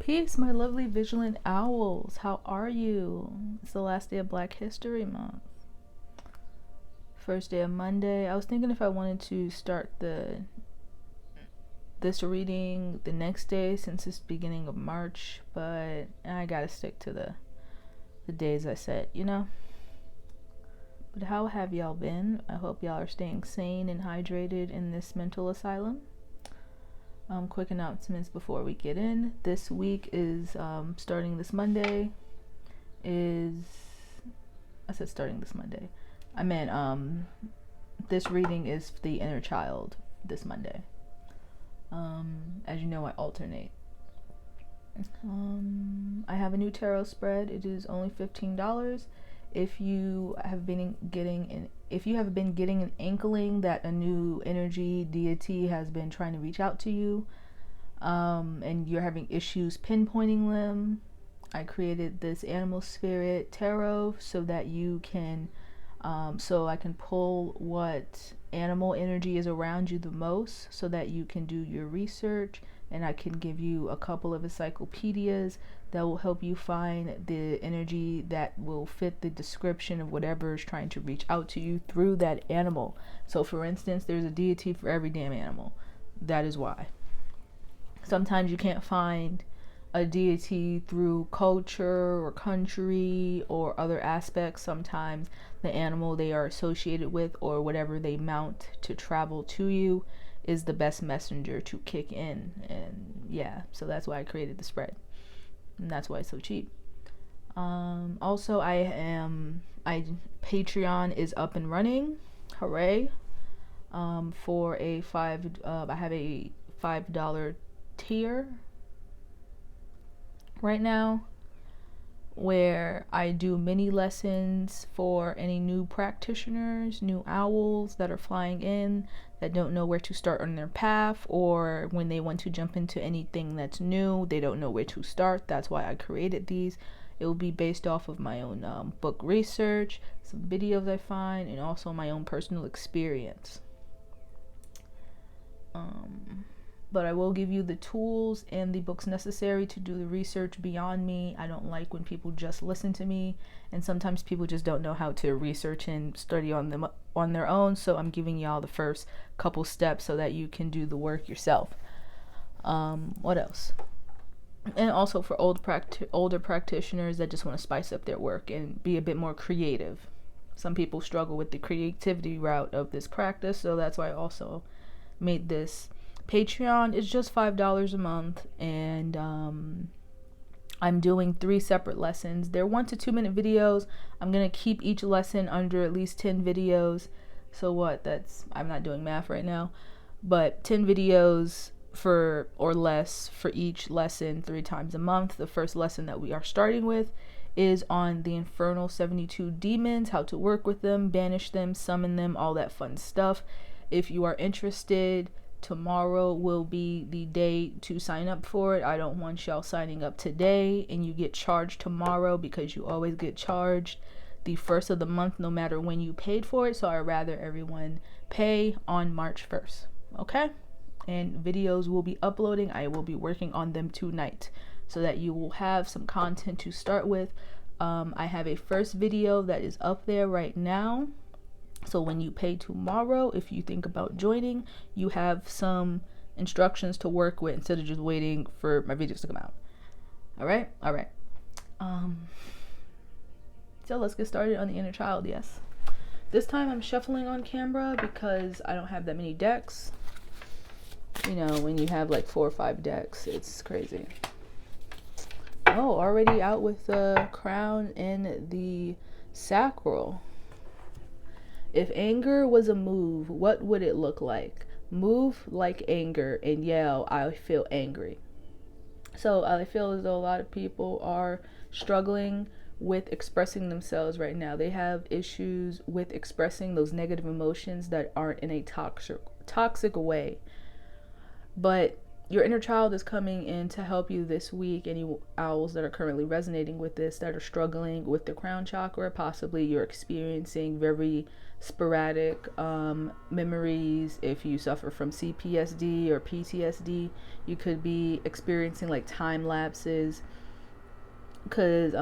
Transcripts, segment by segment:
Peace, my lovely vigilant owls. How are you? It's the last day of Black History Month. First day of Monday. I was thinking if I wanted to start this reading the next day since it's beginning of March, but I gotta stick to the days I set, you know? But how have y'all been? I hope y'all are staying sane and hydrated in this mental asylum. Quick announcements before we get in. This week is starting this Monday. I said starting this Monday. I meant this reading is the inner child this Monday. As you know, I alternate. I have a new tarot spread. It is only $15. If you have been getting an inkling that a new energy deity has been trying to reach out to you, and you're having issues pinpointing them, I created this animal spirit tarot so that you can so I can pull what animal energy is around you the most so that you can do your research, and I can give you a couple of encyclopedias that will help you find the energy that will fit the description of whatever is trying to reach out to you through that animal. So for instance, there's a deity for every damn animal. That is why. Sometimes you can't find a deity through culture or country or other aspects. Sometimes the animal they are associated with or whatever they mount to travel to you is the best messenger to kick in. And yeah, so that's why I created the spread. And that's why it's so cheap. Also, Patreon is up and running. Hooray. For a I have a $5 tier right now where I do mini lessons for any new practitioners, new owls that are flying in that don't know where to start on their path, or when they want to jump into anything that's new, they don't know where to start. That's why I created these. It will be based off of my own book research, some videos I find, and also my own personal experience. But I will give you the tools and the books necessary to do the research beyond me. I don't like when people just listen to me, and sometimes people just don't know how to research and study on them on their own. So I'm giving y'all the first couple steps so that you can do the work yourself. What else? And also for older practitioners that just want to spice up their work and be a bit more creative. Some people struggle with the creativity route of this practice, so that's why I also made this Patreon. Is just $5 a month, and I'm doing 3 separate lessons. They're 1 to 2 minute videos. I'm gonna keep each lesson under at least 10 videos. So what? I'm not doing math right now, but 10 videos or less for each lesson 3 times a month. The first lesson that we are starting with is on the Infernal 72 demons, how to work with them, banish them, summon them, all that fun stuff. If you are interested, tomorrow will be the day to sign up for it. I don't want y'all signing up today and you get charged tomorrow, because you always get charged the first of the month no matter when you paid for it. So I'd rather everyone pay on March 1st. Okay? And videos will be uploading. I will be working on them tonight so that you will have some content to start with. I have a first video that is up there right now. So when you pay tomorrow, if you think about joining, you have some instructions to work with instead of just waiting for my videos to come out. All right. So let's get started on the inner child. Yes. This time I'm shuffling on camera because I don't have that many decks. You know, when you have like 4 or 5 decks, it's crazy. Oh, already out with the crown and the sacral. If anger was a move, what would it look like? Move like anger and yell, I feel angry. So I feel as though a lot of people are struggling with expressing themselves right now. They have issues with expressing those negative emotions that aren't in a toxic way. But your inner child is coming in to help you this week. Any owls that are currently resonating with this, that are struggling with the crown chakra, possibly you're experiencing very sporadic memories. If you suffer from CPSD or PTSD, you could be experiencing like time lapses. Because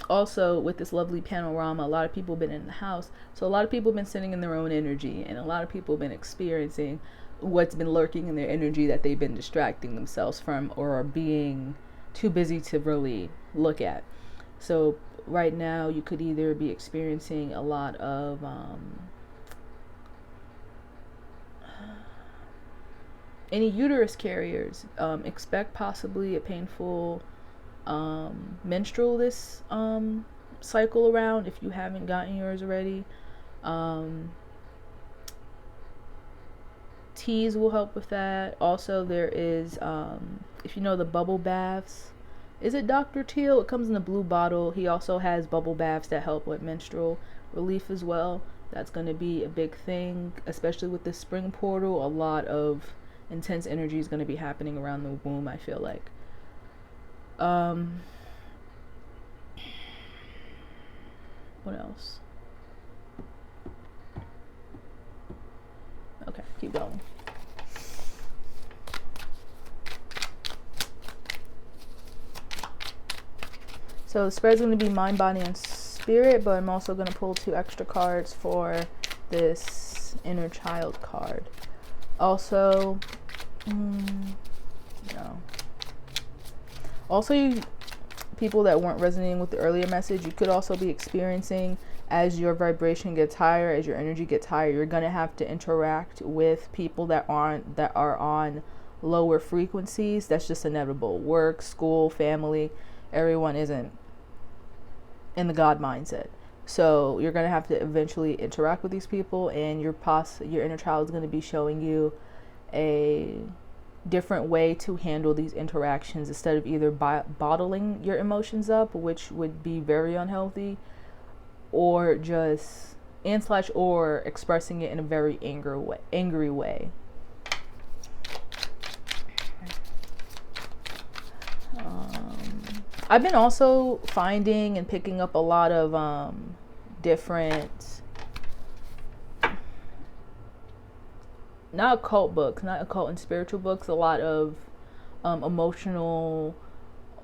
also with this lovely panorama, a lot of people have been in the house, so a lot of people have been sitting in their own energy, and a lot of people have been experiencing what's been lurking in their energy that they've been distracting themselves from or are being too busy to really look at. So right now you could either be experiencing a lot of any uterus carriers, expect possibly a painful menstrual this cycle around if you haven't gotten yours already. Teas will help with that. Also, there is if you know the bubble baths, is it Dr. Teal? It comes in a blue bottle. He also has bubble baths that help with menstrual relief as well. That's going to be a big thing, especially with the spring portal. A lot of intense energy is going to be happening around the womb, I feel like. What else? Okay, keep going. So the spread's going to be mind, body, and spirit, but I'm also going to pull 2 extra cards for this inner child card. Also, no. Also, you people that weren't resonating with the earlier message, you could also be experiencing, as your vibration gets higher, as your energy gets higher, you're going to have to interact with people that are on lower frequencies. That's just inevitable. Work, school, family, everyone isn't in the God mindset. So you're going to have to eventually interact with these people, and your inner child is going to be showing you a different way to handle these interactions instead of either bottling your emotions up, which would be very unhealthy, or just or expressing it in a very angry way. I've been also finding and picking up a lot of different, not occult books, not occult and spiritual books, a lot of emotional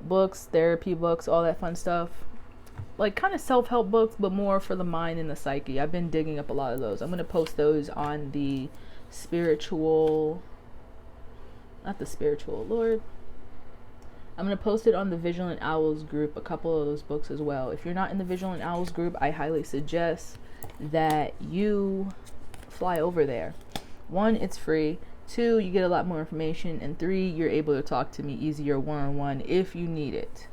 books, therapy books, all that fun stuff. Like kind of self-help books, but more for the mind and the psyche. I've been digging up a lot of those. I'm going to post those on the Lord. I'm going to post it on the Vigilant Owls group, a couple of those books as well. If you're not in the Vigilant Owls group, I highly suggest that you fly over there. 1, it's free. 2, you get a lot more information. And 3, you're able to talk to me easier one-on-one if you need it.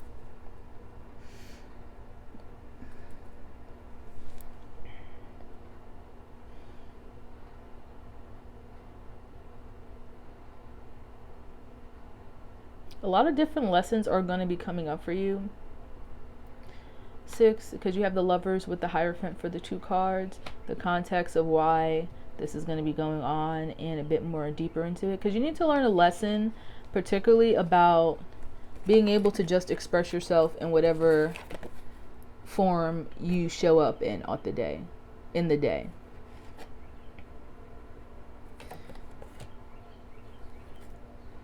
A lot of different lessons are going to be coming up for you. 6, because you have the Lovers with the Hierophant for the 2 cards, the context of why this is going to be going on, and a bit more deeper into it, because you need to learn a lesson, particularly about being able to just express yourself in whatever form you show up in the day.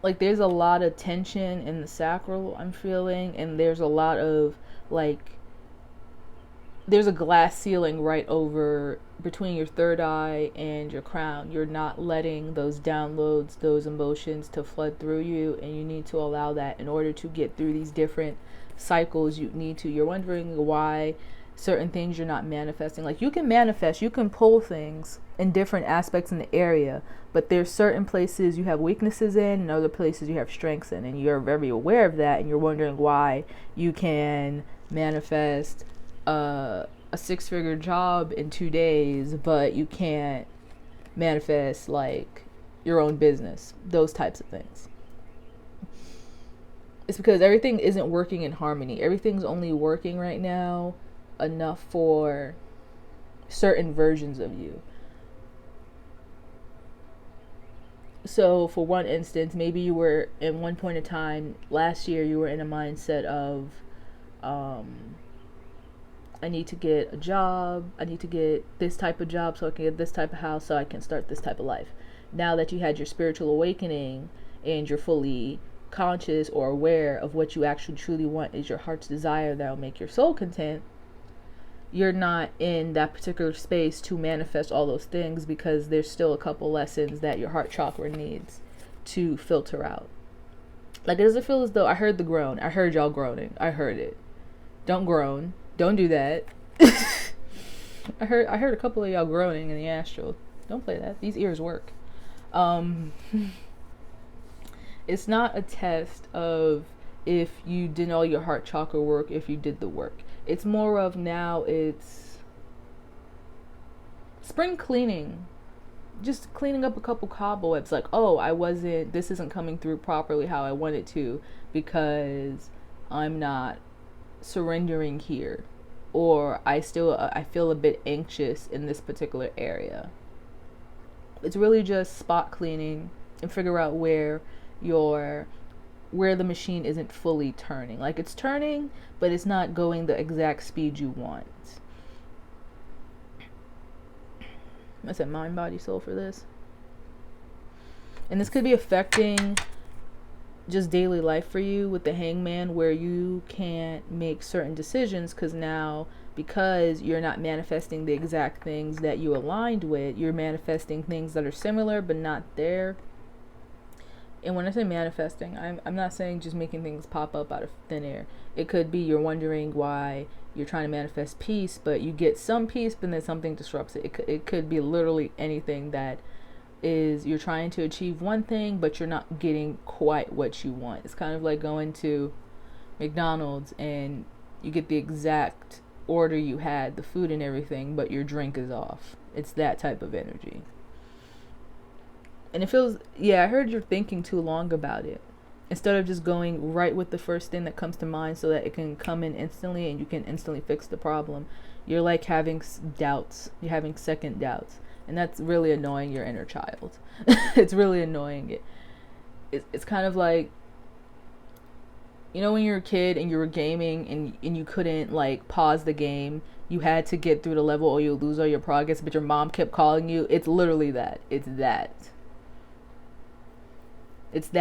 Like there's a lot of tension in the sacral I'm feeling, and there's a lot of there's a glass ceiling right over between your third eye and your crown. You're not letting those downloads, those emotions to flood through you, and you need to allow that in order to get through these different cycles. You're wondering why certain things you're not manifesting. Like you can manifest, you can pull things in different aspects in the area, but there's certain places you have weaknesses in and other places you have strengths in, and you're very aware of that, and you're wondering why you can manifest a 6-figure job in 2 days, but you can't manifest like your own business, those types of things. It's because everything isn't working in harmony. Everything's only working right now enough for certain versions of you. So for one instance, maybe you were in one point in time last year, you were in a mindset of, um, I need to get a job. I need to get this type of job so I can get this type of house so I can start this type of life. Now that you had your spiritual awakening and you're fully conscious or aware of what you actually truly want is your heart's desire that will make your soul content, you're not in that particular space to manifest all those things because there's still a couple lessons that your heart chakra needs to filter out. Like, it doesn't feel as though I heard the groan. I heard y'all groaning. I heard it. Don't groan. Don't do that. I heard a couple of y'all groaning in the astral. Don't play that. These ears work. It's not a test of if you did all your heart chakra work, if you did the work. It's more of now it's spring cleaning. Just cleaning up a couple cobwebs. Like, oh, this isn't coming through properly how I want it to because I'm not surrendering here. Or I feel a bit anxious in this particular area. It's really just spot cleaning and figure out where the machine isn't fully turning. Like, it's turning, but it's not going the exact speed you want. I said mind, body, soul for this. And this could be affecting just daily life for you with the hangman, where you can't make certain decisions because you're not manifesting the exact things that you aligned with. You're manifesting things that are similar but not there. And when I say manifesting, I'm not saying just making things pop up out of thin air. It could be you're wondering why you're trying to manifest peace, but you get some peace, but then something disrupts it. It could be literally anything that is you're trying to achieve one thing, but you're not getting quite what you want. It's kind of like going to McDonald's and you get the exact order you had, the food and everything, but your drink is off. It's that type of energy. And it feels, I heard you're thinking too long about it. Instead of just going right with the first thing that comes to mind so that it can come in instantly and you can instantly fix the problem, you're like having doubts. You're having second doubts. And that's really annoying your inner child. It's really annoying it. It's kind of like, when you're a kid and you were gaming and you couldn't like pause the game, you had to get through the level or you'll lose all your progress, but your mom kept calling you. It's literally that. It's that. It's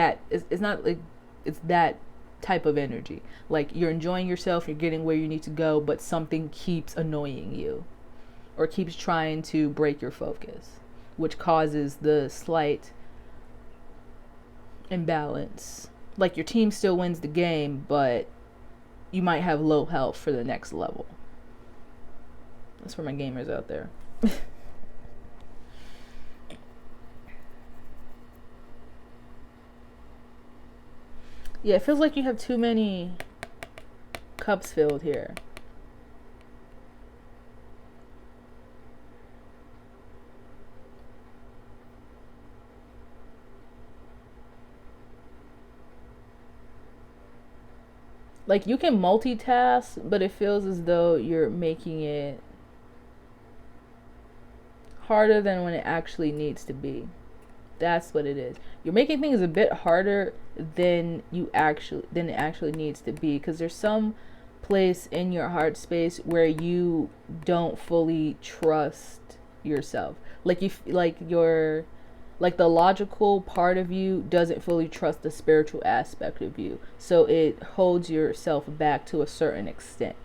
not like, it's that type of energy. Like, you're enjoying yourself, you're getting where you need to go, but something keeps annoying you or keeps trying to break your focus, which causes the slight imbalance. Like, your team still wins the game, but you might have low health for the next level. That's for my gamers out there. Yeah, it feels like you have too many cups filled here. Like, you can multitask, but it feels as though you're making it harder than when it actually needs to be. That's what it is. You're making things a bit harder than it actually needs to be, because there's some place in your heart space where you don't fully trust yourself. Like, the logical part of you doesn't fully trust the spiritual aspect of you, so it holds yourself back to a certain extent,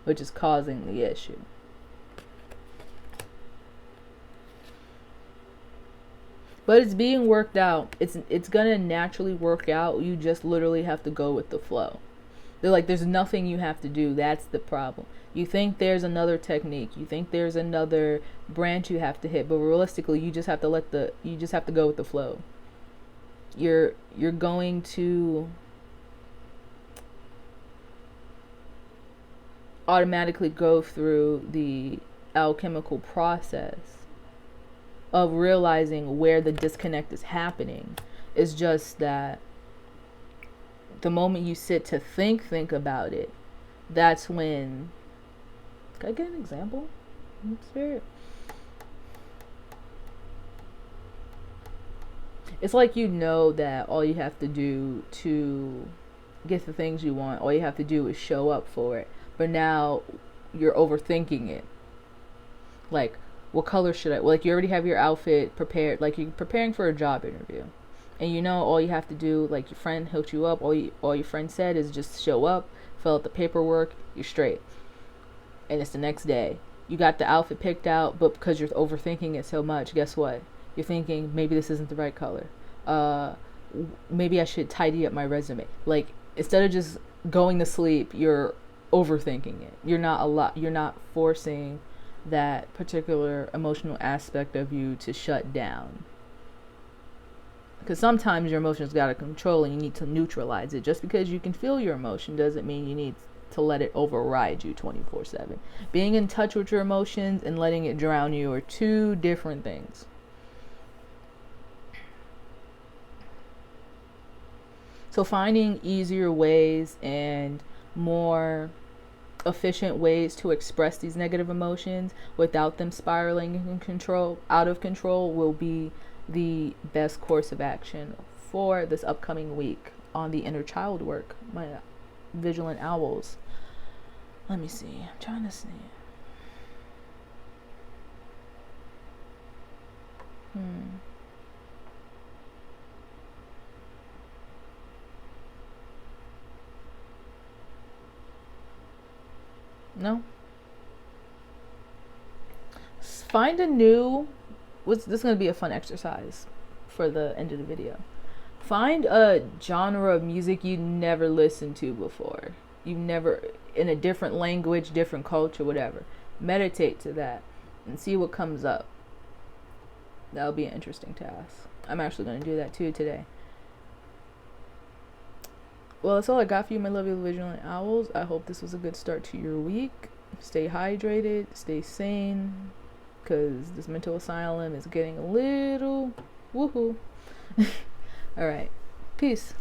which is causing the issue. But it's being worked out. It's gonna naturally work out. You just literally have to go with the flow. They're like, there's nothing you have to do. That's the problem. You think there's another technique. You think there's another branch you have to hit. But realistically, you just have to go with the flow. You're going to automatically go through the alchemical process of realizing where the disconnect is happening. It's just that the moment you sit to think about it, that's when... Can I get an example? Spirit. it's like you know that all you have to do to get the things you want, all you have to do is show up for it. But now you're overthinking it. Like, what color should I, like, you already have your outfit prepared, like you're preparing for a job interview, and you know all you have to do, like your friend hooked you up, all your friend said is just show up, fill out the paperwork, you're straight. And it's the next day, you got the outfit picked out, but because you're overthinking it so much, guess what, you're thinking maybe this isn't the right color, maybe I should tidy up my resume. Like, instead of just going to sleep, you're overthinking it. You're not forcing that particular emotional aspect of you to shut down. Because sometimes your emotions got out of control and you need to neutralize it. Just because you can feel your emotion doesn't mean you need to let it override you 24/7. Being in touch with your emotions and letting it drown you are two different things. So finding easier ways and more efficient ways to express these negative emotions without them spiraling out of control will be the best course of action for this upcoming week on the inner child work, my vigilant owls. Let me see, I'm trying to see. No. Find a new, this is going to be a fun exercise for the end of the video. Find a genre of music you never listened to before. You've never, in a different language, different culture, whatever. Meditate to that and see what comes up. That'll be an interesting task. I'm actually going to do that too today. Well, that's all I got for you, my lovely vigilant owls. I hope this was a good start to your week. Stay hydrated, stay sane, because this mental asylum is getting a little woohoo. All right, peace.